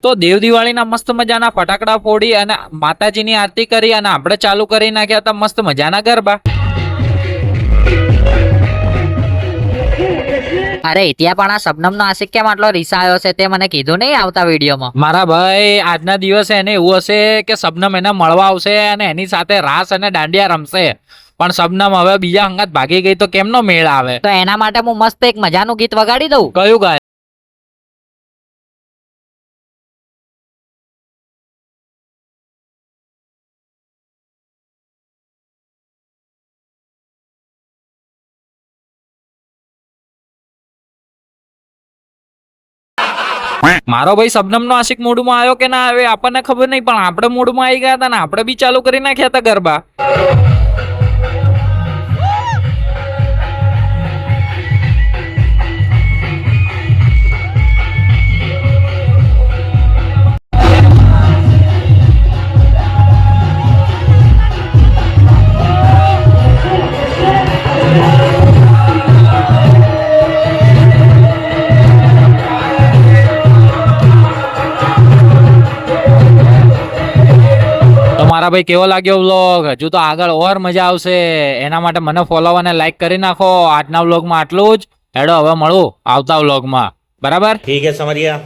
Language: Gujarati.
તો દેવ દિવાળીના મસ્ત મજાના ફટાકડા ફોડી અને માતાજીની આરતી કરી અને આપણે ચાલુ કરી નાખ્યા હતા મસ્ત મજાના ગરબા. અરે ત્યાં પણ આ શબનમનો આશિક કેમ આટલો રીસાયો છે તે મને કીધું નહીં આવતા વિડીયોમાં. મારા ભાઈ આજના દિવસે એને એવું હશે કે શબનમ એને મળવા આવશે અને એની સાથે રાસ અને દાંડિયા રમશે. પણ શબનમ હવે બીજા અંગાત ભાગી ગઈ તો કેમનો મેળ આવે? તો એના માટે હું મસ્ત એક મજાનું ગીત વગાડી દઉં. કયું ગાય? મારો ભાઈ શબનમ નો આશિક મૂડમાં આવ્યો કે ના આવ્યો આપણને ખબર નહીં, પણ આપણે મૂડમાં આવી ગયા હતા ને આપણે બી ચાલુ કરી નાખ્યા હતા ગરબા. મારા ભાઈ કેવો લાગ્યો વ્લોગ? હજુ તો આગળ ઓર મજા આવશે, એના માટે મને ફોલો અને લાઈક કરી નાખો. આજના વ્લોગમાં આટલું જ. હેડો હવે મળું આવતા વ્લોગમાં, બરાબર? ઠીક હે સમરિયા.